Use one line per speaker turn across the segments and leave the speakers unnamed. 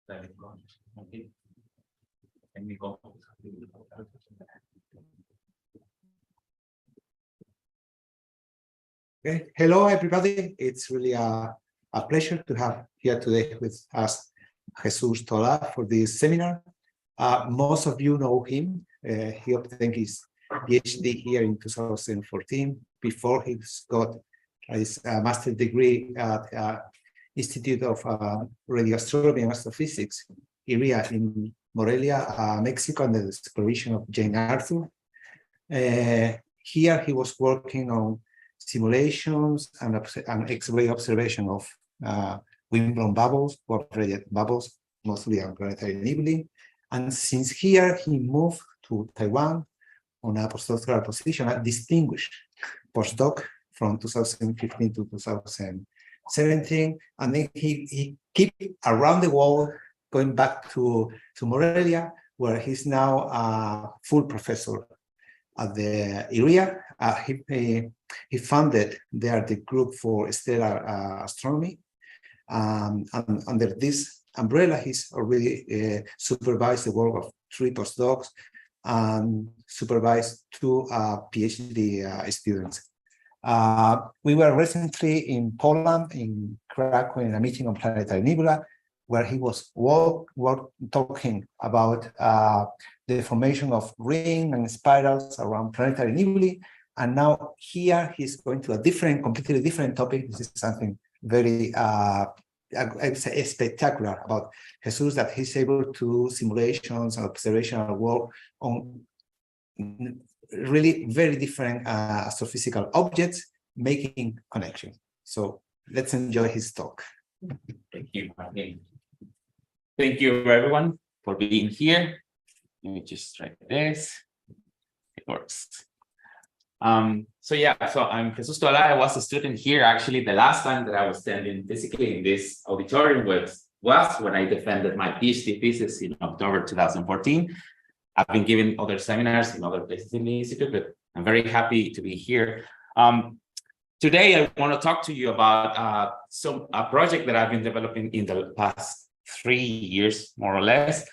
Okay. Hello, everybody. It's really a pleasure to have here today with us Jesus Tola for this seminar. Most of you know him. He obtained his PhD here in 2014 before he got his master's degree at Institute of Radio Astronomy and Astrophysics area in Morelia, Mexico, under the supervision of Jane Arthur. Here he was working on simulations and X-ray observation of wind-blown bubbles, warp-radiated bubbles, mostly on planetary nebulae. And since here, he moved to Taiwan on a postdoctoral position, a distinguished postdoc from 2015 to 2017. And then he kept around the world, going back to Morelia, where he's now a full professor at the area. He founded there the group for stellar astronomy. And under this umbrella, he's already supervised the work of 3 postdocs and supervised 2 PhD students. We were recently in Poland, in Krakow, in a meeting on planetary nebula, where he was talking about the formation of rings and spirals around planetary nebulae. And now here he's going to a completely different topic. This is something very, I'd say, spectacular about Jesus, that he's able to do simulations and observational work on really very different astrophysical objects, making connections. So let's enjoy his talk.
Thank you, Martin. Thank you, everyone, for being here. Let me just try this. It works. So I'm Jesus Tola. I was a student here. Actually, the last time that I was standing physically in this auditorium was when I defended my PhD thesis in October 2014. I've been giving other seminars in other places in the institute, but I'm very happy to be here. Today, I want to talk to you about a project that I've been developing in the past 3 years, more or less,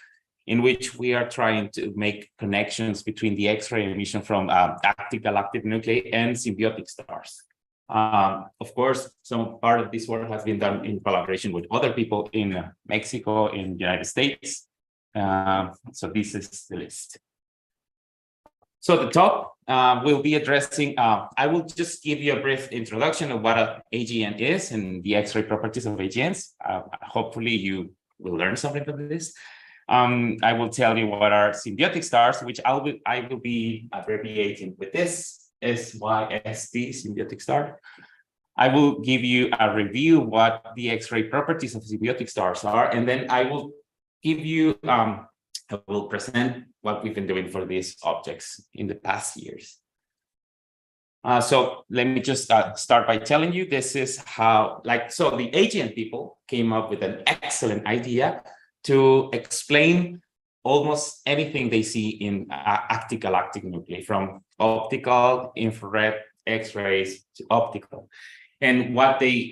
in which we are trying to make connections between the X-ray emission from active galactic nuclei and symbiotic stars. Of course, some part of this work has been done in collaboration with other people in Mexico, in the United States. So this is the list. So the talk will be addressing, I will just give you a brief introduction of what an AGN is and the X-ray properties of AGNs. Hopefully you will learn something from this. I will tell you what are symbiotic stars, which I will be abbreviating with this, SyST, symbiotic star. I will give you a review what the X-ray properties of symbiotic stars are, and then I will give you, I will present what we've been doing for these objects in the past years. So let me just start by telling you this is how, so the AGN people came up with an excellent idea to explain almost anything they see in active galactic nuclei, from optical, infrared, X-rays to optical. And what they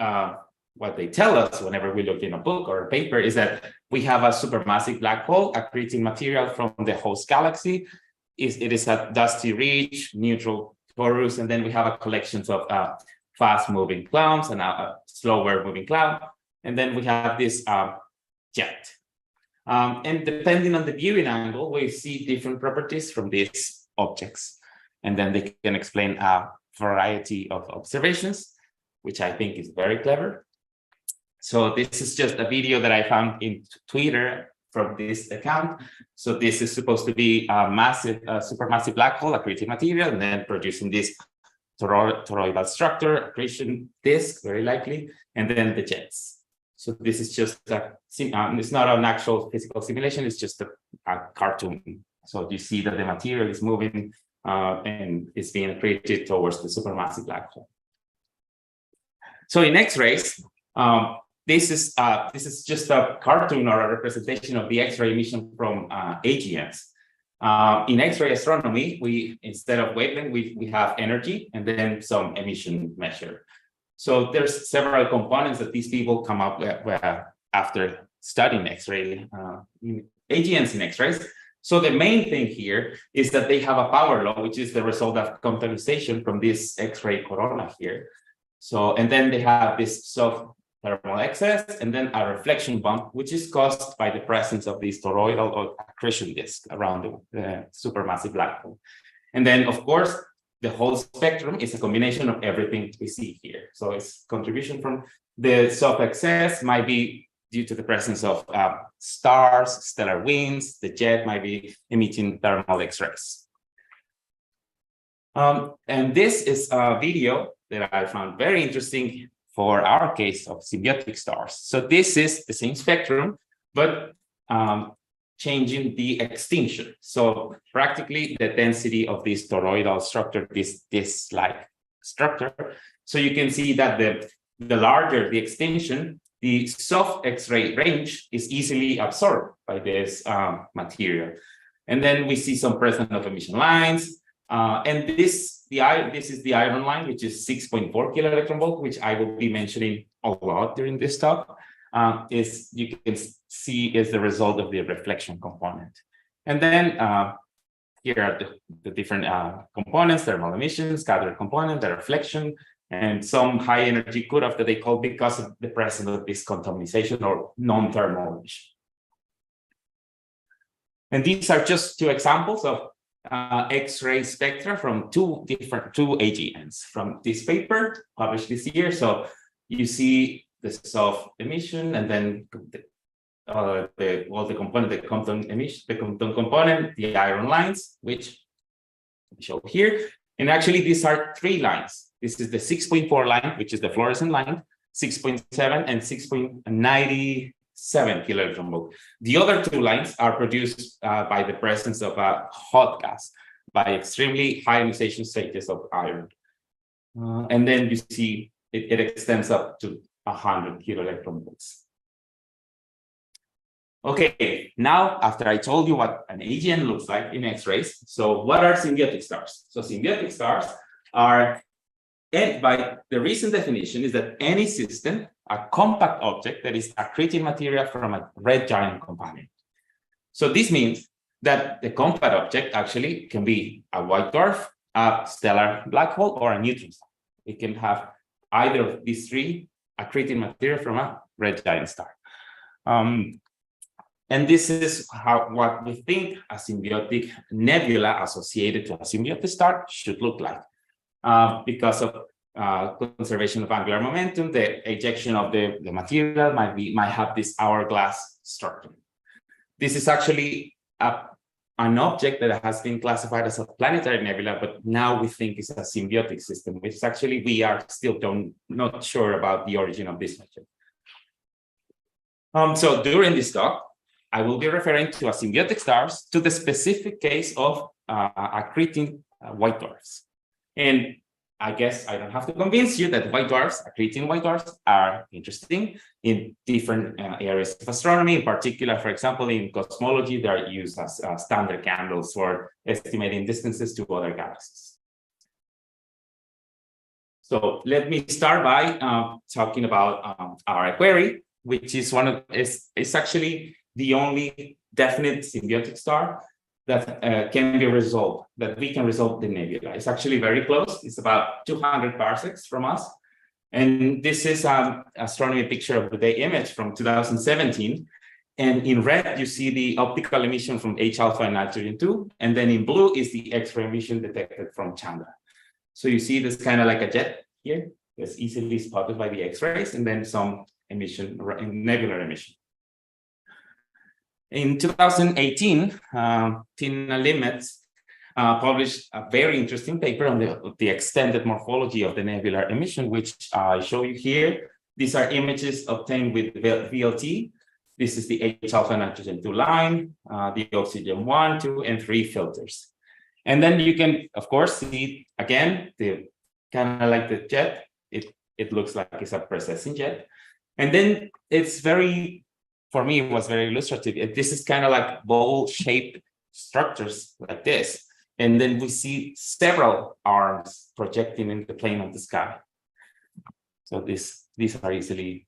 tell us whenever we look in a book or a paper is that we have a supermassive black hole accreting material from the host galaxy. It is a dusty rich, neutral torus, and then we have a collection of fast-moving clouds and a slower-moving cloud. And then we have this jet. And depending on the viewing angle, we see different properties from these objects. And then they can explain a variety of observations, which I think is very clever. So this is just a video that I found in Twitter from this account. So this is supposed to be a massive, supermassive black hole accreting material, and then producing this toroidal structure, accretion disk, very likely, and then the jets. So this is just it's not an actual physical simulation, it's just a cartoon. So you see that the material is moving and is being accreted towards the supermassive black hole. So in X-rays, this is just a cartoon or a representation of the X-ray emission from AGNs. In X-ray astronomy, we, instead of wavelength, we have energy and then some emission measure. So there's several components that these people come up with after studying X-ray AGNs in X-rays. So the main thing here is that they have a power law, which is the result of quantization from this X-ray corona here. So, and then they have this soft thermal excess, and then a reflection bump, which is caused by the presence of this toroidal or accretion disk around the supermassive black hole. And then, of course, the whole spectrum is a combination of everything we see here. So its contribution from the soft excess might be due to the presence of stars, stellar winds. The jet might be emitting thermal X-rays. And this is a video that I found very interesting for our case of symbiotic stars. So this is the same spectrum, but changing the extinction. So practically the density of this toroidal structure, this like structure. So you can see that the larger the extinction, the soft X-ray range is easily absorbed by this material. And then we see some presence of emission lines. And this is the iron line, which is 6.4 kiloelectron-volt, which I will be mentioning a lot during this talk. Is you can see is the result of the reflection component. And then here are the different components: thermal emission, scattering component, the reflection, and some high energy cutoff that they call because of the presence of this contamination or non-thermal emission. And these are just two examples of X-ray spectra from two AGNs from this paper published this year. So you see the soft emission, and then the component, the compton emission, the compton component, the iron lines, which I show here. And actually, these are three lines. This is the 6.4 line, which is the fluorescent line, 6.7 and 6.97 kiloelectron-volt. The other two lines are produced by the presence of a hot gas, by extremely high ionization stages of iron. And then you see it extends up to 100 kiloelectron-volts. Okay, now after I told you what an AGN looks like in X-rays, so what are symbiotic stars? So symbiotic stars are, and by the recent definition, is that any system, a compact object that is accreting material from a red giant companion. So this means that the compact object actually can be a white dwarf, a stellar black hole, or a neutron star. It can have either of these three accreting material from a red giant star. And this is what we think a symbiotic nebula associated to a symbiotic star should look like. Because of conservation of angular momentum, the ejection of the material might have this hourglass structure. This is actually an object that has been classified as a planetary nebula, but now we think it's a symbiotic system, which actually we are still not sure about the origin of this object. So during this talk, I will be referring to a symbiotic stars to the specific case of accreting white dwarfs. And I guess I don't have to convince you that white dwarfs, accreting white dwarfs, are interesting in different areas of astronomy. In particular, for example, in cosmology, they are used as standard candles for estimating distances to other galaxies. So let me start by talking about our query, which is it's actually the only definite symbiotic star that can be resolved, that we can resolve the nebula. It's actually very close. It's about 200 parsecs from us. And this is an astronomy picture of the day image from 2017. And in red, you see the optical emission from H-alpha and nitrogen-2. And then in blue is the X-ray emission detected from Chandra. So you see this kind of like a jet here. It's easily spotted by the X-rays, and then some emission, nebular emission. In 2018, Tina Limetz published a very interesting paper on the extended morphology of the nebular emission, which I show you here. These are images obtained with VLT. This is the H-alpha nitrogen-2 line, the oxygen 1, 2, and 3 filters. And then you can, of course, see again, the kind of like the jet. It looks like it's a precessing jet. And then it's very, for me, it was very illustrative. This is kind of like bowl-shaped structures like this. And then we see several arms projecting in the plane of the sky. So these are easily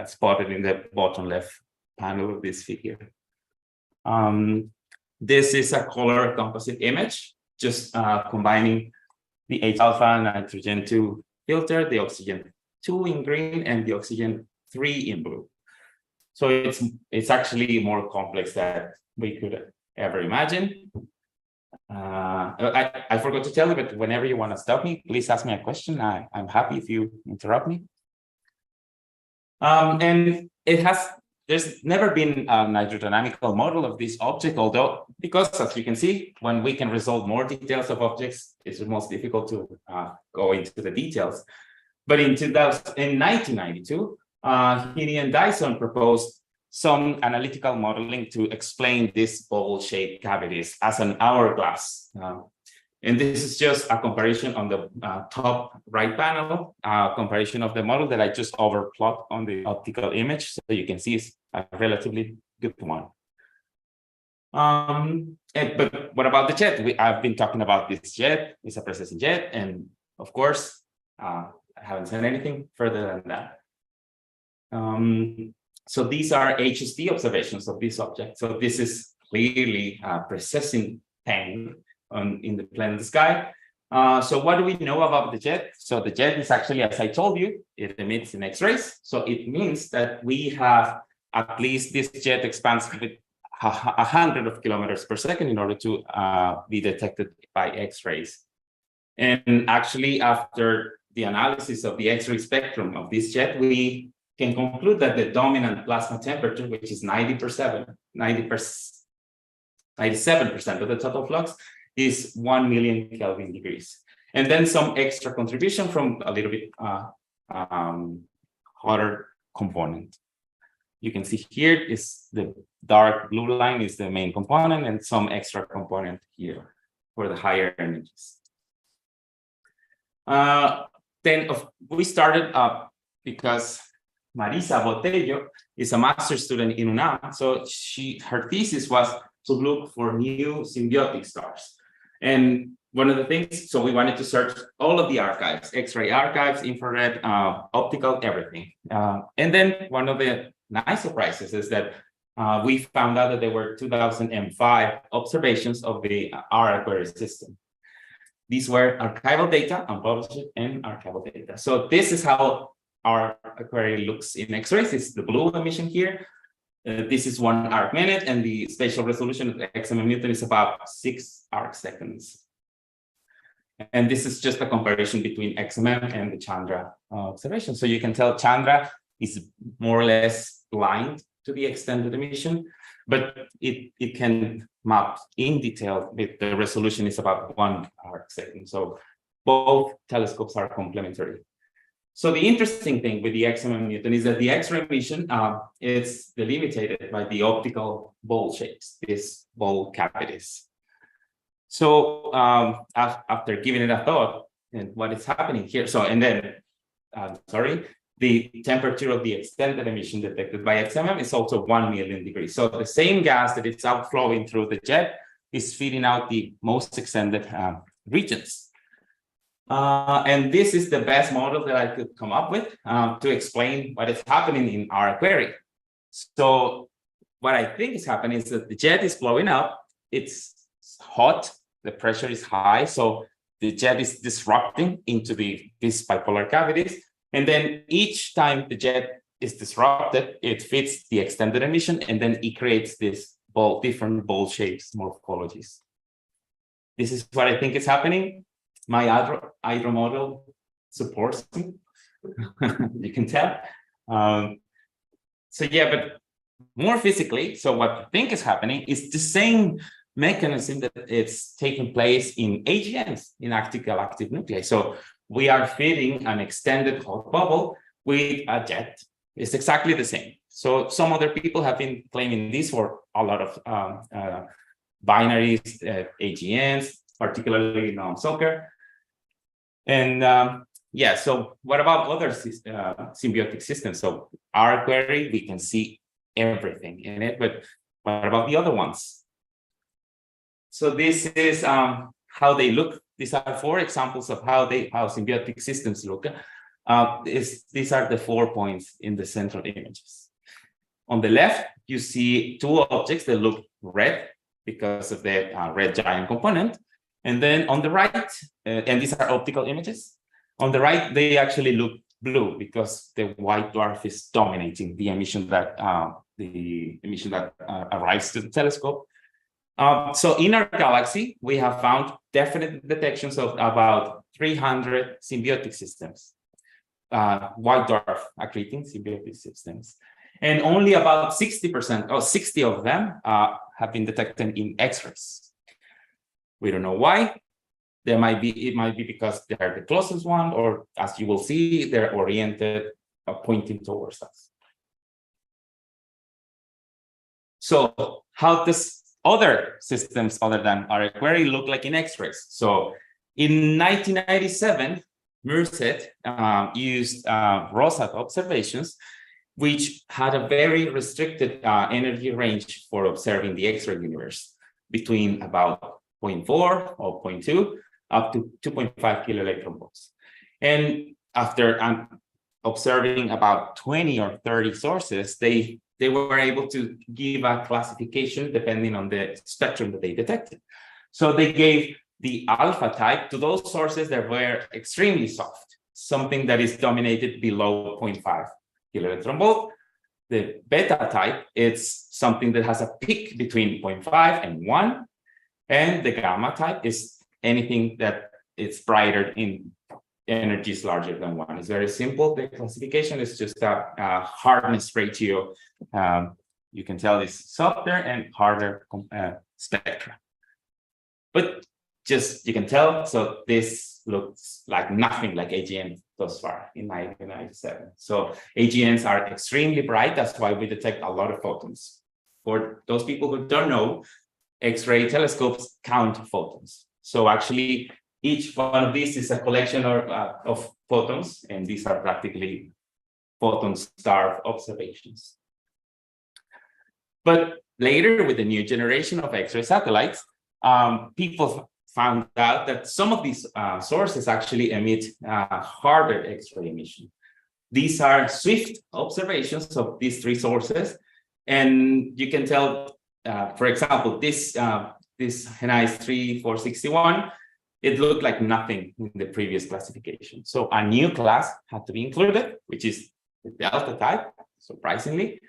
spotted in the bottom left panel of this figure. This is a color composite image, just combining the H alpha nitrogen 2 filter, the oxygen 2 in green, and the oxygen 3 in blue. So it's actually more complex than we could ever imagine. I forgot to tell you, but whenever you want to stop me, please ask me a question. I'm happy if you interrupt me. And there's never been a hydrodynamical model of this object, although, because as you can see, when we can resolve more details of objects, it's most difficult to go into the details. But in 1992, Heaney and Dyson proposed some analytical modeling to explain these bowl-shaped cavities as an hourglass. And this is just a comparison on the top right panel, comparison of the model that I just overplot on the optical image, so you can see it's a relatively good one. But what about the jet? I've been talking about this jet. It's a precessing jet, and of course, I haven't said anything further than that. So these are HST observations of this object. So this is clearly a precessing thing in the planet sky. So what do we know about the jet? So the jet is actually, as I told you, it emits in X-rays. So it means that we have at least this jet expands with 100 kilometers per second in order to be detected by X-rays. And actually, after the analysis of the X-ray spectrum of this jet, we can conclude that the dominant plasma temperature, which is 97% of the total flux, is 1 million Kelvin degrees. And then some extra contribution from a little bit hotter component. You can see here is the dark blue line is the main component, and some extra component here for the higher energies. Then we started up because Marisa Botello is a master's student in UNAM. So her thesis was to look for new symbiotic stars. And one of the things, so we wanted to search all of the archives, X-ray archives, infrared, optical, everything. And then one of the nice surprises is that we found out that there were 2005 observations of the our Aquarius system. These were archival data, unpublished and archival data. So this is how our Aquarius looks in X-rays. It's the blue emission here. This is 1 arc minute, and the spatial resolution of the XMM Newton is about 6 arc seconds. And this is just a comparison between XMM and the Chandra observation. So you can tell Chandra is more or less blind to the extended emission, but it can map in detail. The resolution is about 1 arc second. So both telescopes are complementary. So the interesting thing with the XMM Newton is that the X-ray emission is delimited by the optical bowl shapes, these bowl cavities. So after giving it a thought, and what is happening here? So and then, the temperature of the extended emission detected by XMM is also 1 million degrees. So the same gas that it's outflowing through the jet is feeding out the most extended regions. And this is the best model that I could come up with to explain what is happening in our Aquarius. So what I think is happening is that the jet is blowing up, it's hot, the pressure is high, so the jet is disrupting into these bipolar cavities. And then each time the jet is disrupted, it fits the extended emission, and then it creates this different bowl shapes, morphologies. This is what I think is happening. My hydro model supports me. You can tell. So yeah, but more physically, so what I think is happening is the same mechanism that it's taking place in AGNs, in active galactic nuclei. So we are feeding an extended hot bubble with a jet. It's exactly the same. So some other people have been claiming this for a lot of binaries, AGNs, particularly non-Sulker. And yeah, so what about other symbiotic systems? So our query, we can see everything in it, but what about the other ones? So this is how they look. These are 4 examples of how symbiotic systems look. These are the 4 points in the central images. On the left, you see two objects that look red because of the red giant component. And then on the right, and these are optical images, on the right, they actually look blue because the white dwarf is dominating the emission that arrives to the telescope. So in our galaxy, we have found definite detections of about 300 symbiotic systems, white dwarf accreting symbiotic systems. And only about 60% or 60 of them have been detected in X-rays. We don't know why. It might be because they're the closest one, or as you will see, they're oriented, pointing towards us. So how does other systems other than our query look like in X-rays? So in 1997, Merced used ROSAT observations, which had a very restricted energy range for observing the X-ray universe, between about 0.4 or 0.2 up to 2.5 kiloelectron volts. And after observing about 20 or 30 sources, they were able to give a classification depending on the spectrum that they detected. So they gave the alpha type to those sources that were extremely soft, something that is dominated below 0.5 kiloelectron volt. The beta type, it's something that has a peak between 0.5 and 1. And the gamma type is anything that is brighter in energies larger than 1. It's very simple. The classification is just a hardness ratio. You can tell it's softer and harder spectra. But just you can tell, so this looks like nothing like AGN thus far in 1997. So AGNs are extremely bright. That's why we detect a lot of photons. For those people who don't know, X-ray telescopes count photons. So actually, each one of these is a collection of photons, and these are practically photon-starved observations. But later, with the new generation of X-ray satellites, people found out that some of these sources actually emit harder X-ray emission. These are swift observations of these three sources, and you can tell, for example, this Henice 3461, it looked like nothing in the previous classification. So a new class had to be included, which is the delta type, surprisingly.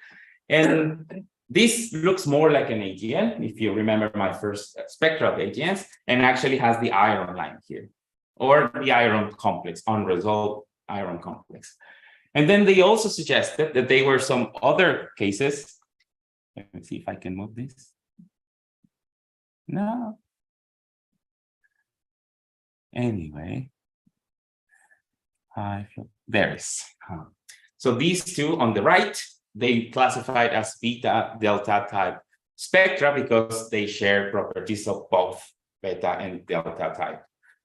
And this looks more like an AGN, if you remember my first spectra of AGNs, and actually has the iron line here, or the iron complex, unresolved iron complex. And then they also suggested that there were some other cases. Let me see if I can move this. No. Anyway, there is. So these two on the right, they classified as beta delta type spectra because they share properties of both beta and delta type.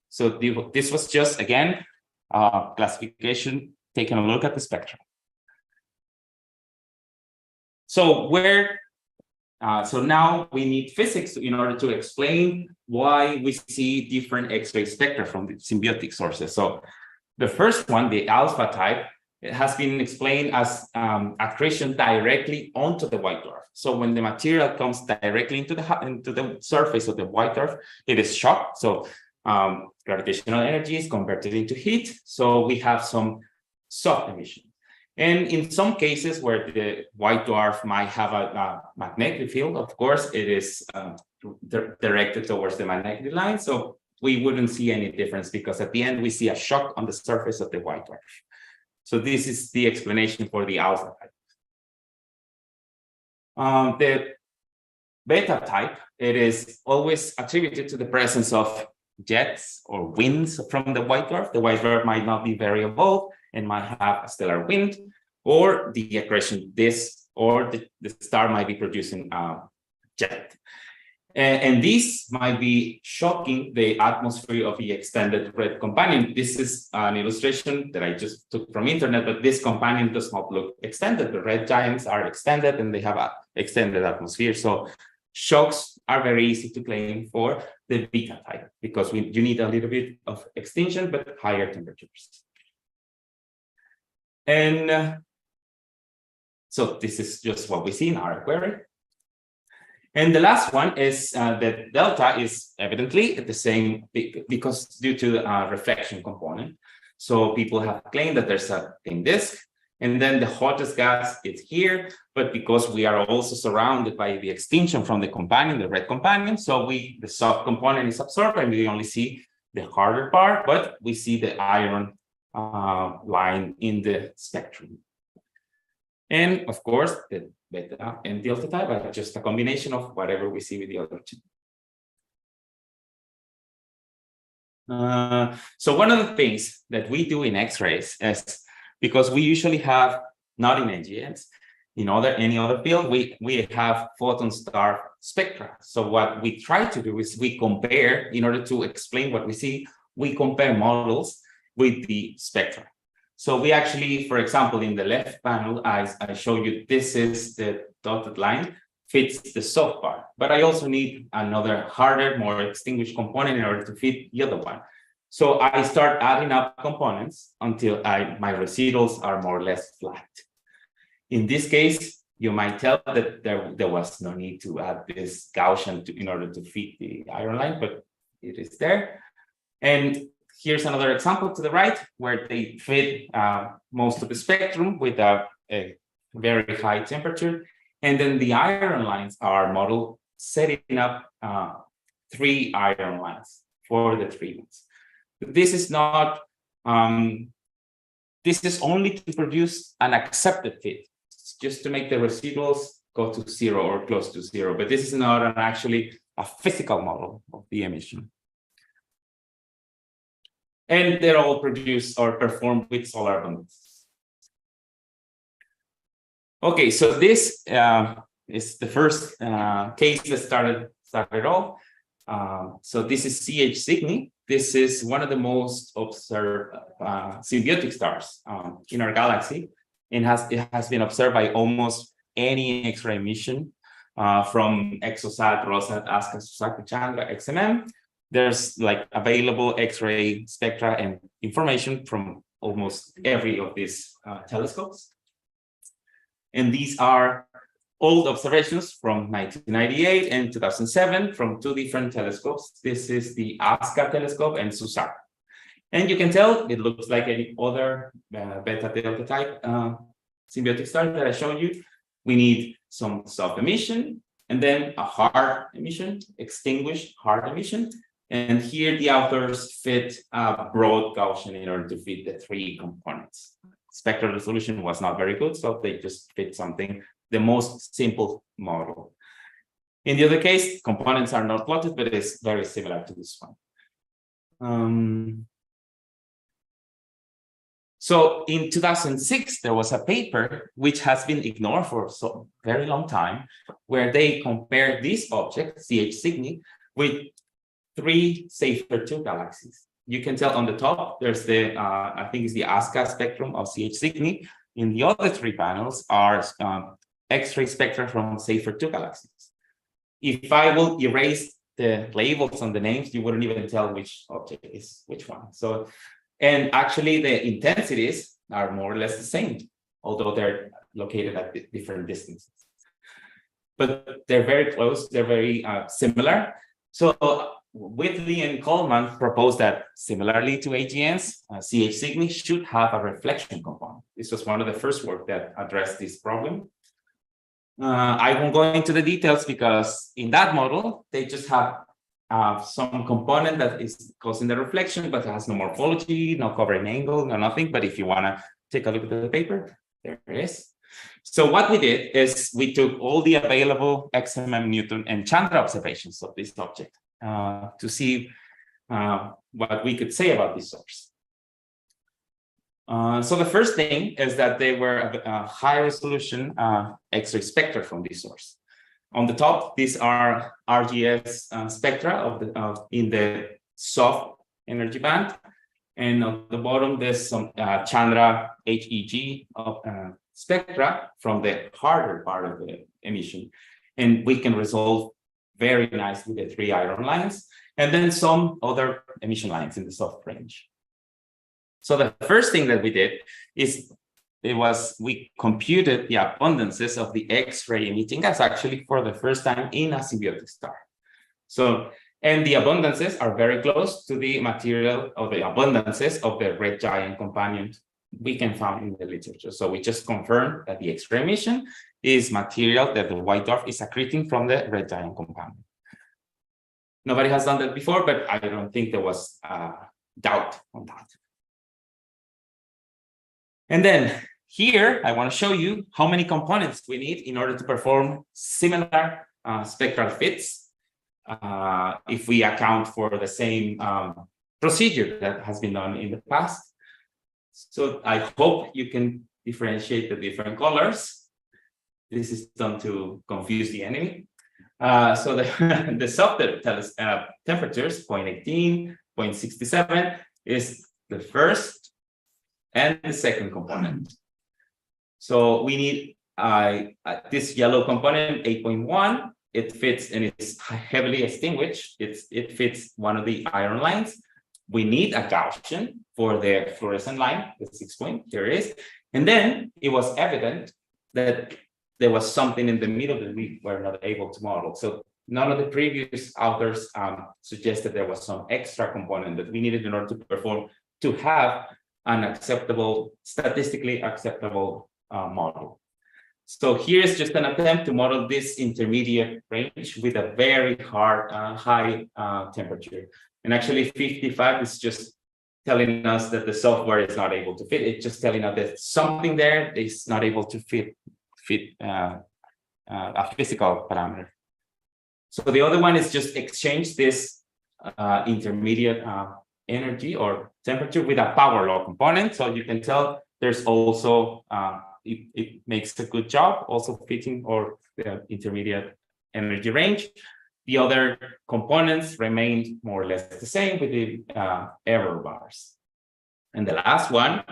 So this was just, again, classification, taking a look at the spectrum. So so now we need physics in order to explain why we see different X-ray spectra from the symbiotic sources. So the first one, the alpha type, it has been explained as accretion directly onto the white dwarf. So when the material comes directly into the surface of the white dwarf, it is shocked. So gravitational energy is converted into heat. So we have some soft emission. And in some cases where the white dwarf might have a magnetic field, of course, it is directed towards the magnetic line. So we wouldn't see any difference because at the end, we see a shock on the surface of the white dwarf. So this is the explanation for the alpha type. The beta type, it is always attributed to the presence of jets or winds from the white dwarf. The white dwarf might not be very evolved and might have a stellar wind, or the accretion disk, or the star might be producing a jet. And this might be shocking the atmosphere of the extended red companion. This is an illustration that I just took from internet, but this companion does not look extended. The red giants are extended and they have an extended atmosphere. So shocks are very easy to claim for the beta type because you need a little bit of extinction, but higher temperatures. And So this is just what we see in our query. And the last one is that delta is evidently the same because due to the reflection component. So people have claimed that there's a thin disk, and then the hottest gas is here, but because we are also surrounded by the extinction from the companion, the red companion, so the soft component is absorbed and we only see the harder part, but we see the iron line in the spectrum. And of course, the beta and delta type are just a combination of whatever we see with the other two. So one of the things that we do in X-rays is, because we usually have, not in AGNs, in any other field, we have photon star spectra. So what we try to do is we compare, in order to explain what we see, we compare models with the spectra. So we actually, for example, in the left panel, I show you this is the dotted line, fits the soft part, but I also need another harder, more extinguished component in order to fit the other one. So I start adding up components until my residuals are more or less flat. In this case, you might tell that there was no need to add this Gaussian in order to fit the iron line, but it is there. And here's another example to the right, where they fit most of the spectrum with a very high temperature. And then the iron lines are modeled setting up 3 iron lines for the treatments. This is not, this is only to produce an accepted fit, just to make the residuals go to 0 or close to 0. But this is not actually a physical model of the emission. And they're all produced or performed with solar abundance. Okay, so this is the first case that started off. So this is CH Cygni. This is one of the most observed symbiotic stars in our galaxy. It has been observed by almost any X-ray emission from Exosat, Rosat, ASCA, Susaki, Chandra, XMM. There's like available X-ray spectra and information from almost every of these telescopes. And these are old observations from 1998 and 2007 from 2 different telescopes. This is the ASCA telescope and Susaki. And you can tell it looks like any other beta delta type symbiotic star that I showed you. We need some soft emission and then a hard emission, extinguished hard emission. And here the authors fit a broad Gaussian in order to fit the 3 components. Spectral resolution was not very good, so they just fit something, the most simple model. In the other case, components are not plotted, but it's very similar to this one. So in 2006, there was a paper which has been ignored for so very long time, where they compared this object, CH Cygni, with 3 SySts galaxies. You can tell on the top, there's the, I think it's the ASCA spectrum of CH Cygni. In the other 3 panels are X-ray spectra from SySts galaxies. If I will erase the labels on the names, you wouldn't even tell which object is which one. So, and actually the intensities are more or less the same, although they're located at different distances. But they're very close, they're very similar. So Whitley and Coleman proposed that similarly to AGNs, CH Cygni should have a reflection component. This was one of the first work that addressed this problem. I won't go into the details because in that model, they just have some component that is causing the reflection, but it has no morphology, no covering angle, no nothing. But if you want to take a look at the paper, there it is. So what we did is we took all the available XMM, Newton, and Chandra observations of this object to see what we could say about this source. So the first thing is that they were a high resolution X-ray spectra from this source. On the top, these are RGS spectra in the soft energy band. And on the bottom, there's some Chandra HEG spectra from the harder part of the emission. And we can resolve very nicely the 3 iron lines, and then some other emission lines in the soft range. So the first thing that we did is we computed the abundances of the X-ray emitting gas actually for the first time in a symbiotic star. So, and the abundances are very close to the material of the abundances of the red giant companion we can find in the literature. So we just confirmed that the X-ray emission is material that the white dwarf is accreting from the red giant companion. Nobody has done that before, but I don't think there was doubt on that. And then here, I want to show you how many components we need in order to perform similar spectral fits if we account for the same procedure that has been done in the past. So I hope you can differentiate the different colors. This is done to confuse the enemy. So the softer temperatures, 0.18, 0.67, is the first and the second component. So we need this yellow component, 8.1. It fits and it's heavily extinguished. It fits one of the iron lines. We need a Gaussian for the fluorescent line, the 6 point, there is. And then it was evident that there was something in the middle that we were not able to model. So none of the previous authors suggested there was some extra component that we needed in order to perform, to have an acceptable, statistically acceptable model. So here's just an attempt to model this intermediate range with a very high temperature. And actually 55 is just telling us that the software is not able to fit. It's just telling us that something there is not able to fit a physical parameter. So the other one is just exchange this intermediate energy or temperature with a power law component. So you can tell there's also, it makes a good job also fitting or the intermediate energy range. The other components remained more or less the same with the error bars. And the last one,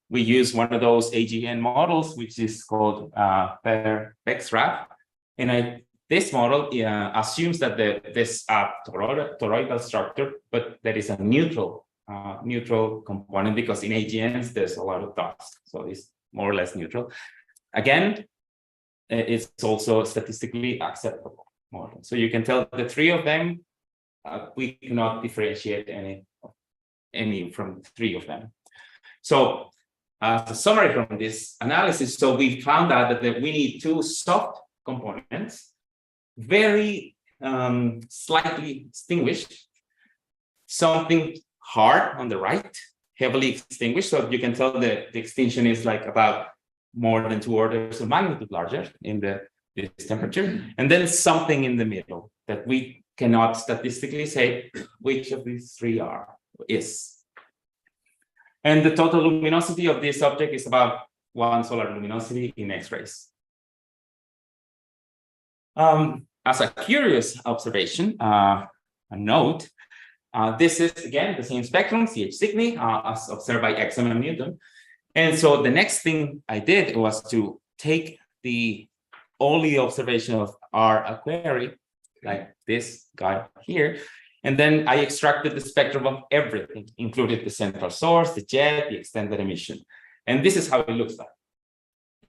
we use one of those AGN models, which is called XRAF. And this model assumes that this toroidal structure, but there is a neutral component because in AGNs there's a lot of dust, so it's more or less neutral. Again, it's also statistically acceptable model. So you can tell the three of them, we cannot differentiate any from three of them. So the summary from this analysis, so we found out that we need two soft components, very slightly extinguished, something hard on the right, heavily extinguished. So you can tell the extinction is like about more than 2 orders of magnitude larger in this temperature. And then something in the middle that we cannot statistically say which of these three is. And the total luminosity of this object is about 1 solar luminosity in X-rays. As a curious observation, a note, this is again the same spectrum, CH Cygni, as observed by XM and Newton. And so the next thing I did was to take all the observation of our Aquarii, like this guy here, and then I extracted the spectrum of everything, included the central source, the jet, the extended emission. And this is how it looks like.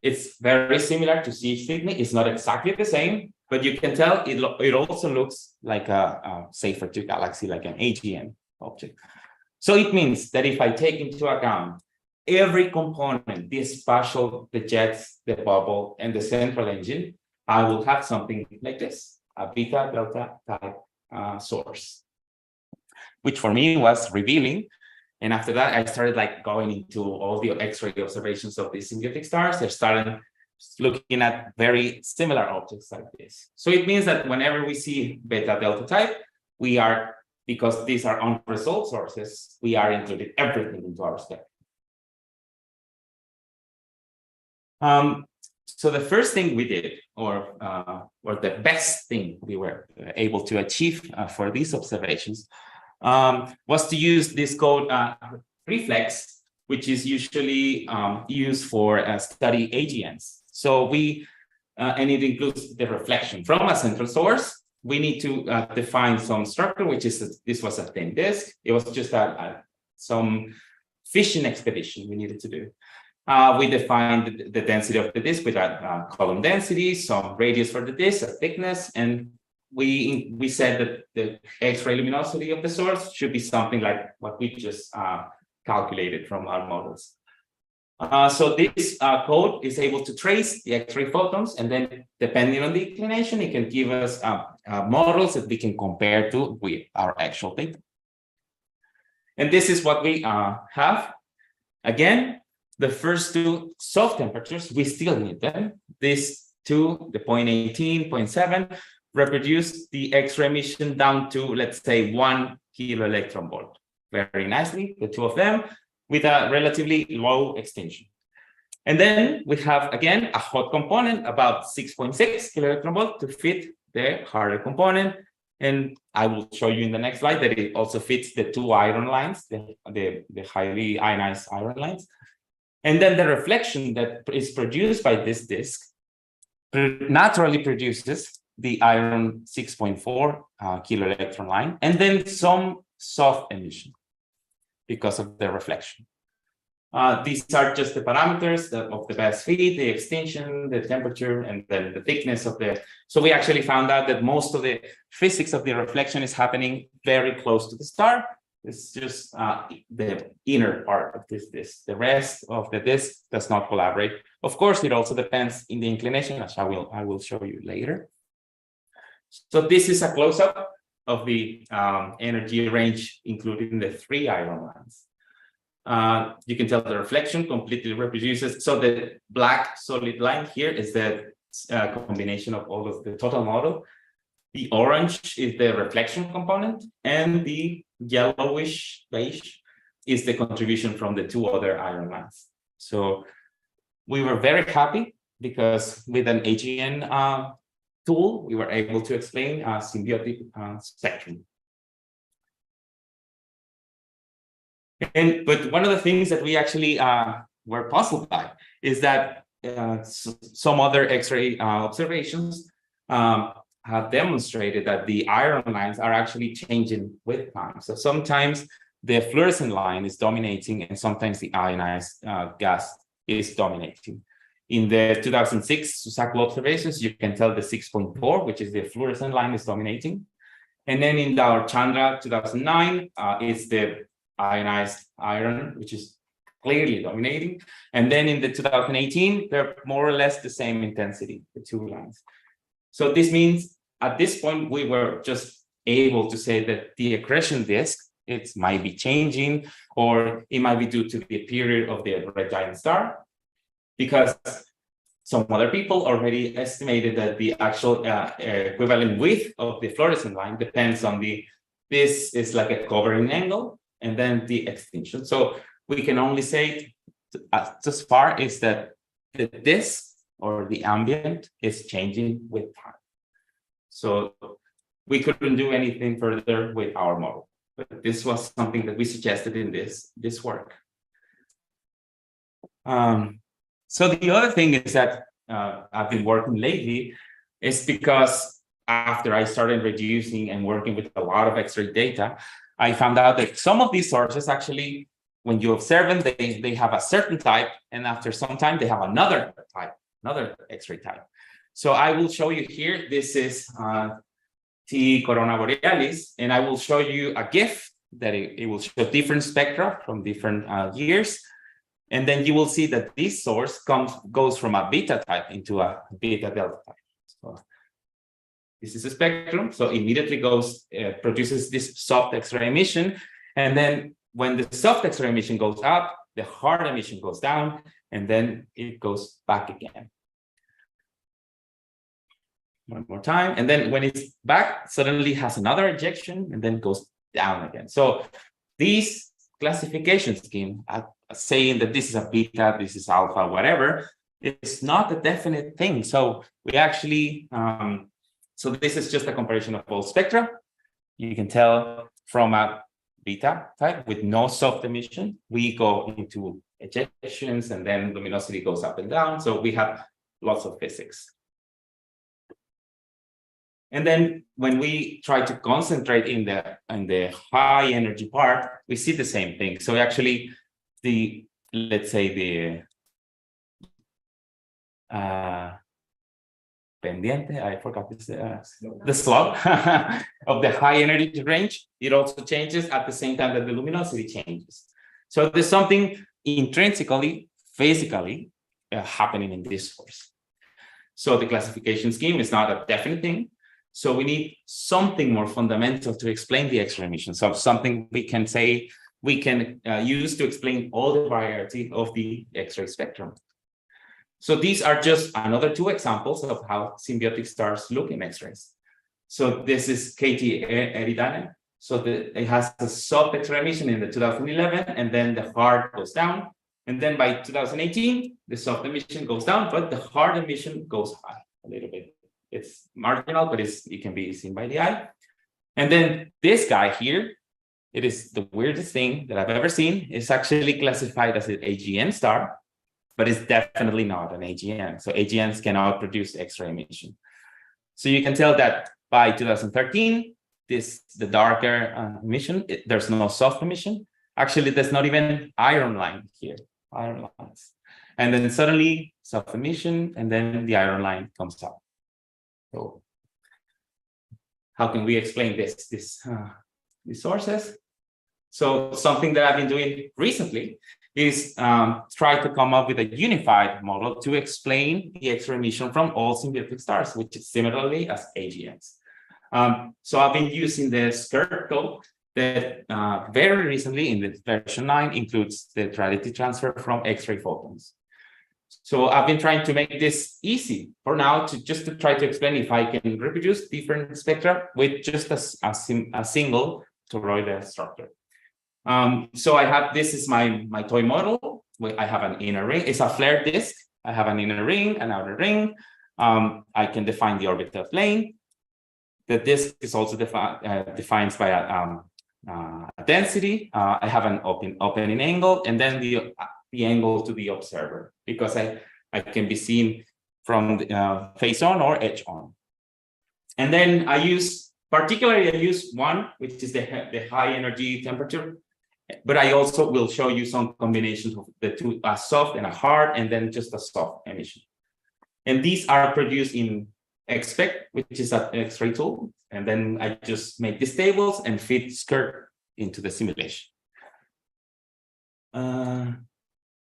It's very similar to CH Cygni. It's not exactly the same, but you can tell it also looks like a safer to galaxy, like an AGN object. So it means that if I take into account every component, the spatial, the jets, the bubble, and the central engine, I will have something like this, a beta delta type source, which for me was revealing. And after that, I started like going into all the X-ray observations of these symbiotic stars. I started looking at very similar objects like this. So it means that whenever we see beta delta type, we are, because these are unresolved sources, we are including everything into our spectrum. So the first thing we did, or the best thing we were able to achieve for these observations, was to use this code reflex, which is usually used for study AGNs. So and it includes the reflection from a central source. We need to define some structure, which is, this was a thin disk. It was just some fishing expedition we needed to do. We defined the density of the disk with a column density, some radius for the disk, a thickness, and we said that the X-ray luminosity of the source should be something like what we just calculated from our models. So this code is able to trace the X-ray photons, and then depending on the inclination, it can give us models that we can compare to with our actual data. And this is what we have. Again, the first two soft temperatures, we still need them. These two, the 0.18, 0.7, reproduce the X-ray emission down to, let's say, 1 kilo electron volt. Very nicely, the two of them, with a relatively low extinction. And then we have, again, a hot component, about 6.6 kilo electron volt to fit the harder component. And I will show you in the next slide that it also fits the two iron lines, the highly ionized iron lines. And then the reflection that is produced by this disk naturally produces the iron 6.4 kilo electron line, and then some soft emission because of the reflection. These are just the parameters of the best fit, the extinction, the temperature, and then the thickness of the. So we actually found out that most of the physics of the reflection is happening very close to the star. It's just the inner part of this disk. The rest of the disk does not collaborate. Of course, it also depends in the inclination, as I will show you later. So this is a close-up of the energy range, including the three iron lines. You can tell the reflection completely reproduces. So the black solid line here is the combination of all of the total model. The orange is the reflection component, and the yellowish beige is the contribution from the two other iron lines. So we were very happy because with an AGN tool, we were able to explain a symbiotic spectrum. But one of the things that we actually were puzzled by is that some other X-ray observations have demonstrated that the iron lines are actually changing with time. So sometimes the fluorescent line is dominating, and sometimes the ionized gas is dominating. In the 2006 Suzaku observations, you can tell the 6.4, which is the fluorescent line, is dominating. And then in our Chandra 2009, it's the ionized iron, which is clearly dominating. And then in the 2018, they're more or less the same intensity, the two lines. So this means at this point, we were just able to say that the accretion disk, it might be changing, or it might be due to the period of the red giant star, because some other people already estimated that the actual equivalent width of the fluorescent line depends on this is like a covering angle, and then the extinction. So we can only say as far is that the disk or the ambient is changing with time. So we couldn't do anything further with our model, but this was something that we suggested in this work. So the other thing is that I've been working lately is because after I started reducing and working with a lot of X-ray data, I found out that some of these sources actually, when you observe them, they have a certain type, and after some time they have another type, another X-ray type. So I will show you here, this is T Corona Borealis, and I will show you a GIF that it will show different spectra from different years. And then you will see that this source goes from a beta type into a beta delta type. So this is a spectrum, so immediately produces this soft X-ray emission. And then when the soft X-ray emission goes up, the hard emission goes down, and then it goes back again. One more time, and then when it's back, suddenly has another ejection, and then goes down again. So these classification scheme, saying that this is a beta, this is alpha, whatever, it's not a definite thing. So we actually, so this is just a comparison of all spectra. You can tell from a beta type with no soft emission, we go into ejections, and then luminosity goes up and down. So we have lots of physics. And then when we try to concentrate in the high energy part, we see the same thing. So actually, let's say pendiente, I forgot this, the slope of the high energy range, it also changes at the same time that the luminosity changes. So there's something intrinsically, physically happening in this source. So the classification scheme is not a definite thing. So we need something more fundamental to explain the X-ray emission. So something we can say, we can use to explain all the variety of the X-ray spectrum. So these are just another two examples of how symbiotic stars look in X-rays. So this is KT Eridane. So it has a soft X-ray emission in the 2011, and then the hard goes down. And then by 2018, the soft emission goes down, but the hard emission goes high a little bit. It's marginal, but it can be seen by the eye. And then this guy here, it is the weirdest thing that I've ever seen. It's actually classified as an AGN star, but it's definitely not an AGN. So AGNs cannot produce X-ray emission. So you can tell that by 2013, the darker emission, there's no soft emission. Actually, there's not even iron line here, iron lines. And then suddenly soft emission, and then the iron line comes up. So how can we explain these sources? So something that I've been doing recently is try to come up with a unified model to explain the X-ray emission from all symbiotic stars, which is similarly as AGNs. So I've been using the SCIRT code that very recently in the version 9 includes the radiative transfer from X-ray photons. So I've been trying to make this easy for now to try to explain if I can reproduce different spectra with just a single toroidal structure. So I have, this is my toy model. I have an inner ring. It's a flare disk. I have an inner ring, an outer ring. I can define the orbital plane. The disk is also defined by a density. I have an opening angle, and then the angle to the observer, because I can be seen from face on or edge on. And then I use one, which is the high energy temperature. But I also will show you some combinations of the two, a soft and a hard, and then just a soft emission. And these are produced in Expect, which is an X-ray tool. And then I just make these tables and feed SCIRT into the simulation.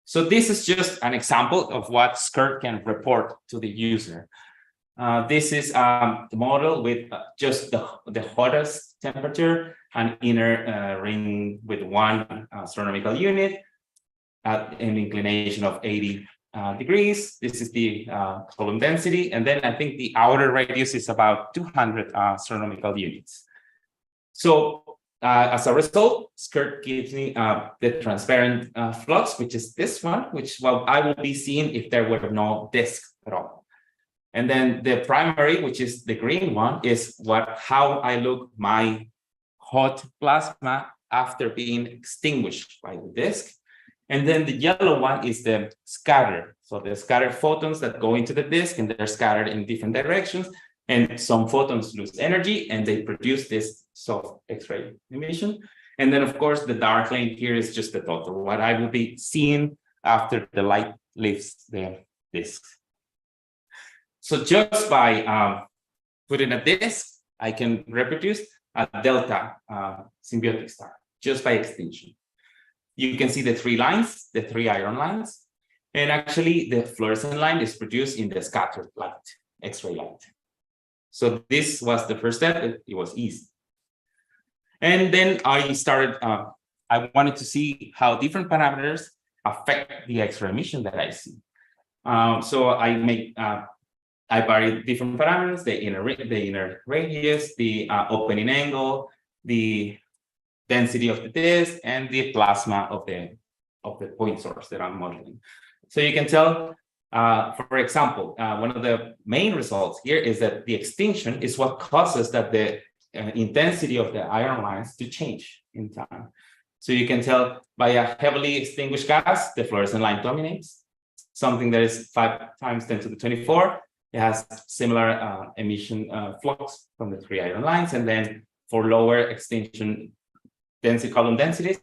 So this is just an example of what SCIRT can report to the user. This is the model with just the hottest temperature, an inner ring with one astronomical unit at an inclination of 80 degrees. This is the column density. And then I think the outer radius is about 200 astronomical units. So as a result, SCIRT gives me the transparent flux, which is this one, which I will be seeing if there were no disk at all. And then the primary, which is the green one, is how I look my hot plasma after being extinguished by the disk. And then the yellow one is the scattered. So the scattered photons that go into the disk, and they're scattered in different directions. And some photons lose energy, and they produce this soft X-ray emission. And then, of course, the dark lane here is just the total, what I will be seeing after the light leaves the disk. So just by putting a disk, I can reproduce a delta symbiotic star just by extinction. You can see the three lines, the three iron lines, and actually the fluorescent line is produced in the scattered light, X-ray light. So this was the first step. It was easy. And then I started, I wanted to see how different parameters affect the X-ray emission that I see. So I vary different parameters, the inner radius, the opening angle, the density of the disk, and the plasma of the point source that I'm modeling. So you can tell, for example, one of the main results here is that the extinction is what causes that the intensity of the iron lines to change in time. So you can tell by a heavily extinguished gas, the fluorescent line dominates. Something that is 5 times 10 to the 24, it has similar emission flux from the three iron lines. And then for lower extinction density column densities,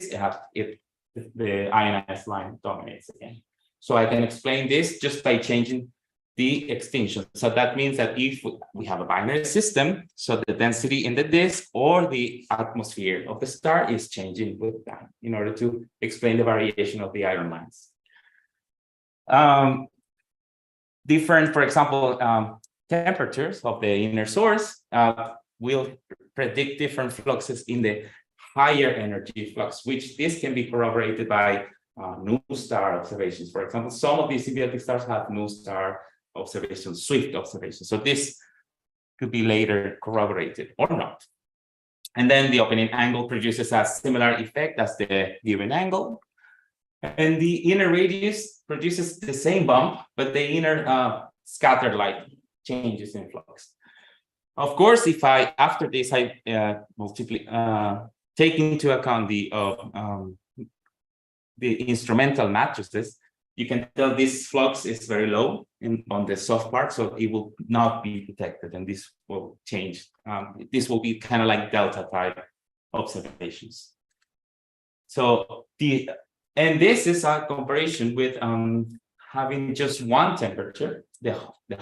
the ionized line dominates again. So I can explain this just by changing the extinction. So that means that if we have a binary system, so the density in the disk or the atmosphere of the star is changing with time in order to explain the variation of the iron lines. Different, for example, temperatures of the inner source will predict different fluxes in the higher energy flux, which this can be corroborated by new star observations. For example, some of these symbiotic stars have new star observations, swift observations. So this could be later corroborated or not. And then the opening angle produces a similar effect as the viewing angle. And the inner radius produces the same bump, but the inner scattered light changes in flux. Of course, if I, after this, I take into account the instrumental matrices, you can tell this flux is very low on the soft part, so it will not be detected, and this will change. This will be kind of like delta type observations. So this is a comparison with having just one temperature, the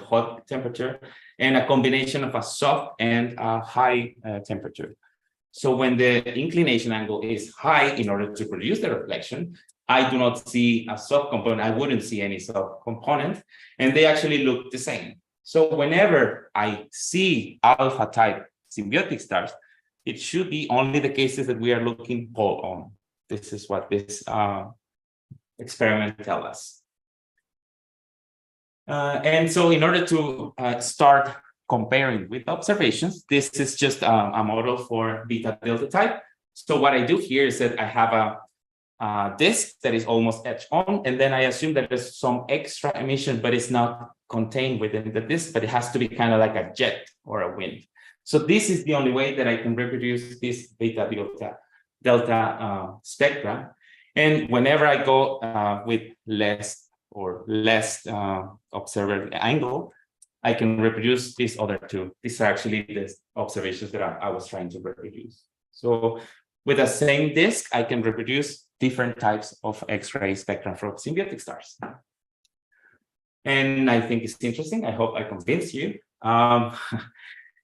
hot temperature, and a combination of a soft and a high temperature. So when the inclination angle is high in order to produce the reflection, I do not see a soft component. I wouldn't see any soft component, and they actually look the same. So whenever I see alpha type symbiotic stars, it should be only the cases that we are looking pole on. This is what this experiment tells us. And so in order to start comparing with observations, this is just a model for beta delta type. So what I do here is that I have a disk that is almost edge on, and then I assume that there's some extra emission, but it's not contained within the disk, but it has to be kind of like a jet or a wind. So this is the only way that I can reproduce this beta delta spectra. And whenever I go with less observer angle, I can reproduce these other two. These are actually the observations that I was trying to reproduce. So with the same disk, I can reproduce different types of X-ray spectrum from symbiotic stars. And I think it's interesting. I hope I convinced you.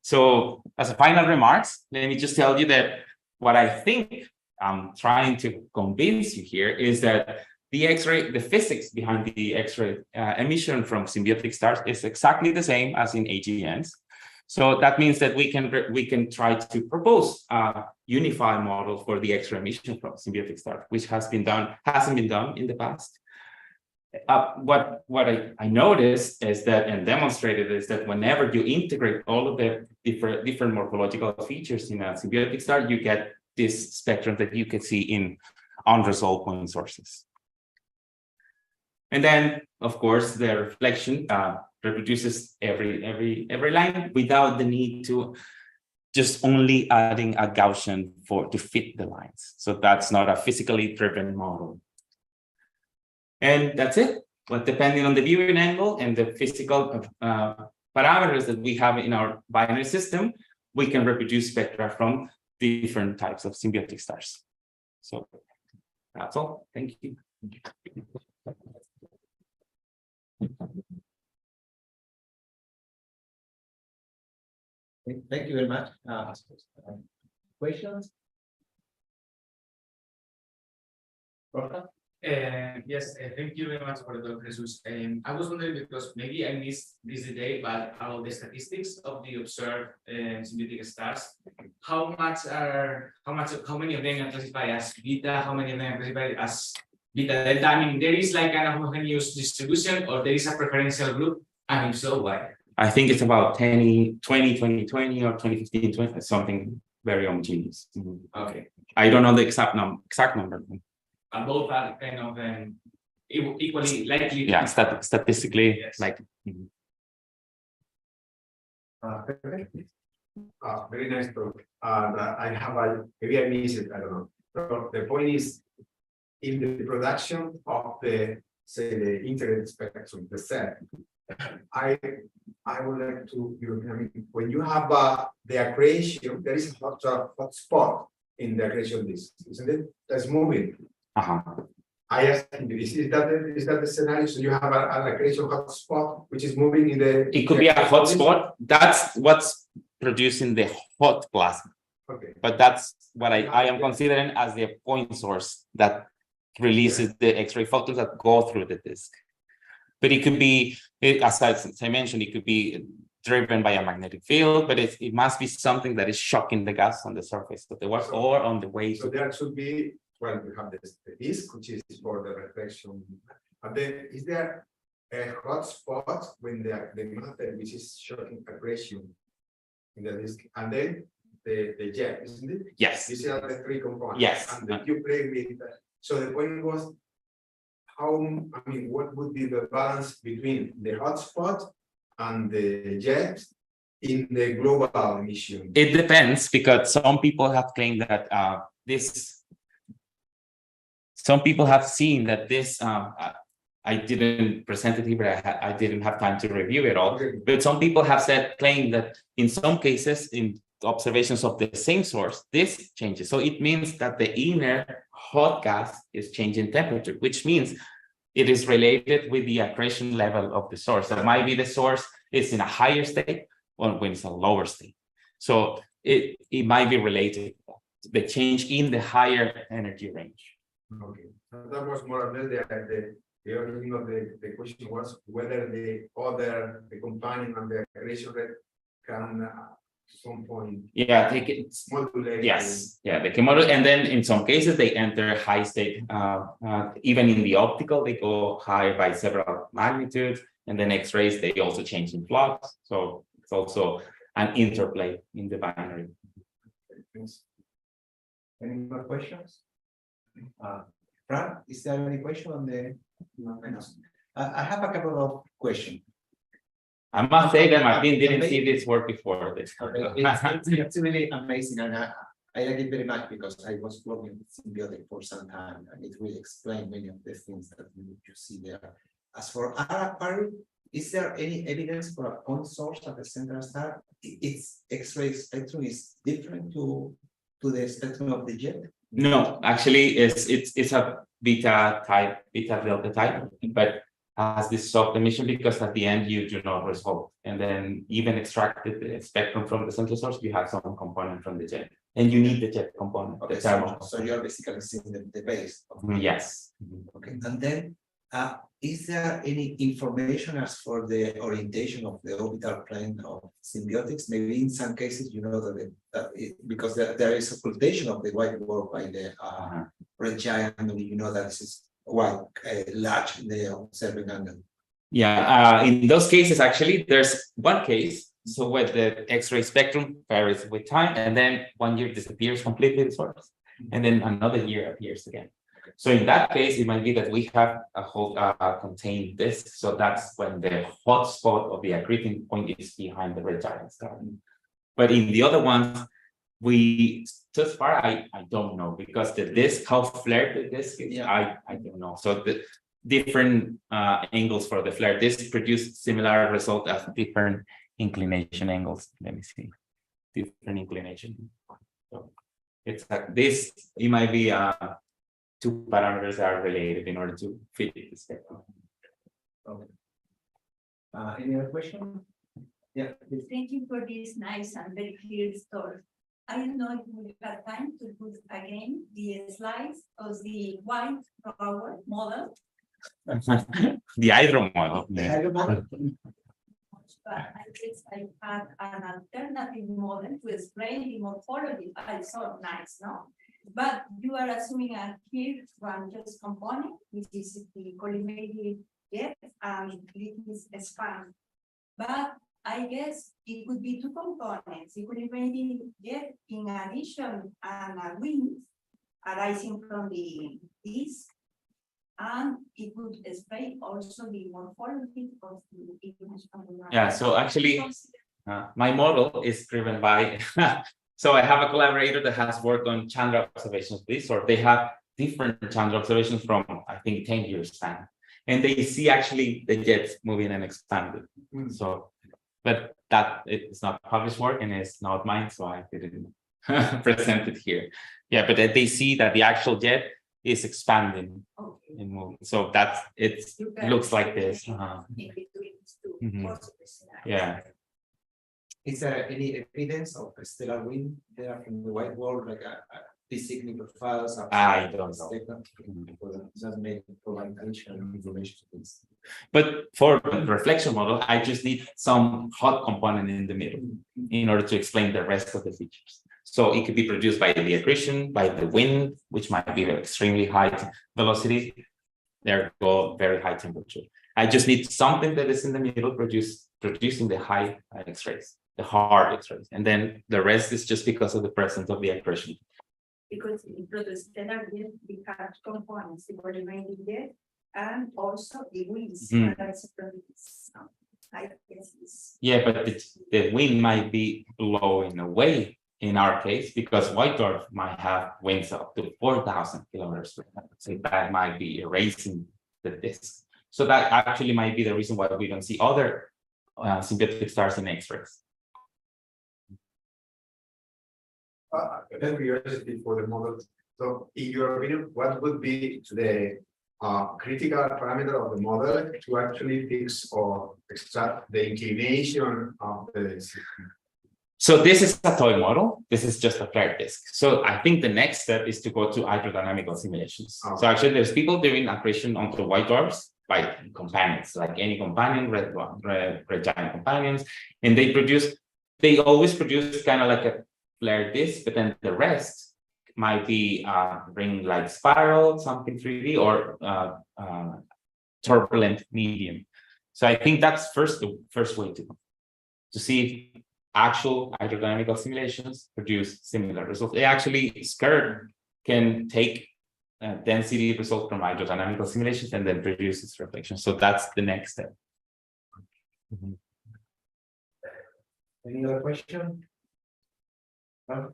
So as a final remarks, let me just tell you that what I think I'm trying to convince you here is that the physics behind the X-ray emission from symbiotic stars is exactly the same as in AGNs. So that means that we can try to propose a unified model for the X-ray emission from symbiotic stars, which hasn't been done in the past. What I noticed is that, and demonstrated, is that whenever you integrate all of the different morphological features in a symbiotic star, you get this spectrum that you can see in unresolved point sources. And then, of course, the reflection reproduces every line without the need to just only adding a Gaussian to fit the lines. So that's not a physically driven model. And that's it. But depending on the viewing angle and the physical parameters that we have in our binary system, we can reproduce spectra from different types of symbiotic stars. So that's all. Thank you.
Thank you very much. Questions?
Yes, thank you very much for the talk, Jesus. I was wondering, because maybe I missed this today, but about the statistics of the observed symbiotic stars, how many of them are classified as beta, how many of them are classified as beta delta? I mean, there is like an homogeneous distribution, or there is a preferential group, and if so, why?
I think it's about 20, 2020, or 2015, 20, something very homogeneous.
Okay.
I don't know the exact number.
And both are kind of equally likely.
Yeah, statistically,
yes.
like.
Very nice talk. I have maybe I missed it, I don't know. So the point is, in the production of the integrated spectrum, the set, I would like to, when you have the accretion, there is a hot spot in the accretion disk, isn't it? That's moving. I asked him, is that the scenario? So you have an accretion hotspot which is moving in the.
It could be a hotspot. That's what's producing the hot plasma.
Okay.
But that's what I am considering as the point source that releases the X-ray photons that go through the disk. But it could be, as I mentioned, it could be driven by a magnetic field, but it must be something that is shocking the gas on the surface of the water or on the way.
So there should be, well, we have the disk, which is for the reflection. And then is there a hot spot when the matter which is shocking accretion in the disk, and then the jet, isn't it?
Yes.
These are the three components.
Yes.
And then you play with that. So the point was, what would be the balance between the hotspot and the jet in the global emission?
It depends, because some people have claimed that some people have seen that this, I didn't present it here, but I didn't have time to review it all.
Okay.
But some people have claimed that in some cases, in observations of the same source, this changes. So it means that the inner hot gas is changing temperature, which means it is related with the accretion level of the source. So it might be the source is in a higher state or when it's a lower state. So it might be related to the change in the higher energy range.
Okay, so that was more or less the origin of the question was whether the companion and the accretion rate can at some point.
Yeah, take it.
Modulate.
Yes, yeah, they can model, and then in some cases they enter high state. Even in the optical, they go high by several magnitudes, and then X-rays they also change in flux. So it's also an interplay in the binary.
Any more questions? Fran, is there any question on the? No. I have a couple of questions.
I must say that Martin didn't see this work before this.
It's really amazing, and I like it very much because I was working with Symbiotic for some time, and it really explained many of the things that you see there. As for RFR, is there any evidence for a point source at the central star? Its X-ray spectrum is different to the spectrum of the jet?
No, actually, it's a beta delta type, but has this soft emission because at the end you do not resolve, and then even extracted the spectrum from the central source, you have some component from the jet, and you need the jet component.
Okay, so you're basically seeing the base.
Yes.
Okay, and then is there any information as for the orientation of the orbital plane of symbiotics? Maybe in some cases, you know because there is occultation of the white dwarf by the red giant, you know that this is quite large in the observing angle. Yeah, in those cases, actually, there's one case. So where the X-ray spectrum varies with time, and then 1 year disappears completely the source, and then another year appears again. So in that case, it might be that we have a whole contained disk. So that's when the hot spot of the accreting point is behind the red giant star. But in the other ones, thus far, I don't know, because the disk, how flared the disk is, I don't know. So the different angles for the flare disk produce similar result as different inclination angles. Let me see, different inclination. So it's like this, it might be two parameters are related in order to fit the spectrum. Okay. Any other question? Yeah. Please.
Thank you for this nice and very clear story. I don't know if we have time to put again the slides of the white power model.
The hydro model.
The hydro model.
But I guess I had an alternative model to explain the morphology. I saw nice, no? But you are assuming a here one just component, which is the collimated jet, and it is expand. But I guess it could be two components. The collimated jet in addition and a wind arising from the disk, and it would explain also the morphology of the image.
Yeah, so actually, my model is driven by so I have a collaborator that has worked on Chandra observations of this, or they have different Chandra observations from, I think, 10 years span. And they see actually the jets moving and expanding. So, but that it's not published work and it's not mine, so I didn't present it here. Yeah, but they see that the actual jet is expanding
Okay.
and moving. So that's it looks like this.
In between these two
Mhm.
possible scenarios.
Yeah.
Is there any evidence of a stellar wind there from the white world, like a physical profiles?
I don't know.
That may provide additional information to this.
But for the reflection model, I just need some hot component in the middle in order to explain the rest of the features. So it could be produced by the accretion, by the wind, which might be extremely high velocity, therefore very high temperature. I just need something that is in the middle producing the high X-rays, the hard X-rays, and then the rest is just because of the presence of the accretion.
Because in protostellar wind, we have components, the body remaining there, and also the winds.
Mhm.
That's from this, I guess it's.
Yeah, but the wind might be blowing away in our case because white dwarf might have winds up to 4,000 kilometers per second. So that might be erasing the disk. So that actually might be the reason why we don't see other symbiotic stars in X-rays.
Curiosity for the model. So, in your opinion, what would be the critical parameter of the model to actually fix or extract the inclination of the system?
So this is a toy model. This is just a flare disk. So I think the next step is to go to hydrodynamical simulations.
Oh.
So actually, there's people doing accretion onto white dwarfs by companions, like any companion, red giant companions, and they always produce kind of like a flare disk, but then the rest might be ring-like spiral, something 3D, or turbulent medium. So I think that's the first way to see if actual hydrodynamical simulations produce similar results. They actually, SCARD can take density results from hydrodynamical simulations and then produce its reflection. So that's the next step.
Mm-hmm. Any other question? No?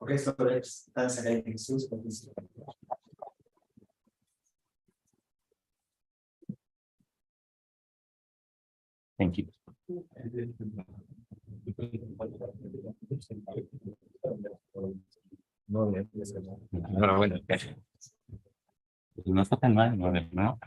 Okay, so let's thanks again, Jesus, for this.
Thank you.
No,
Bueno, no está tan mal, ¿no?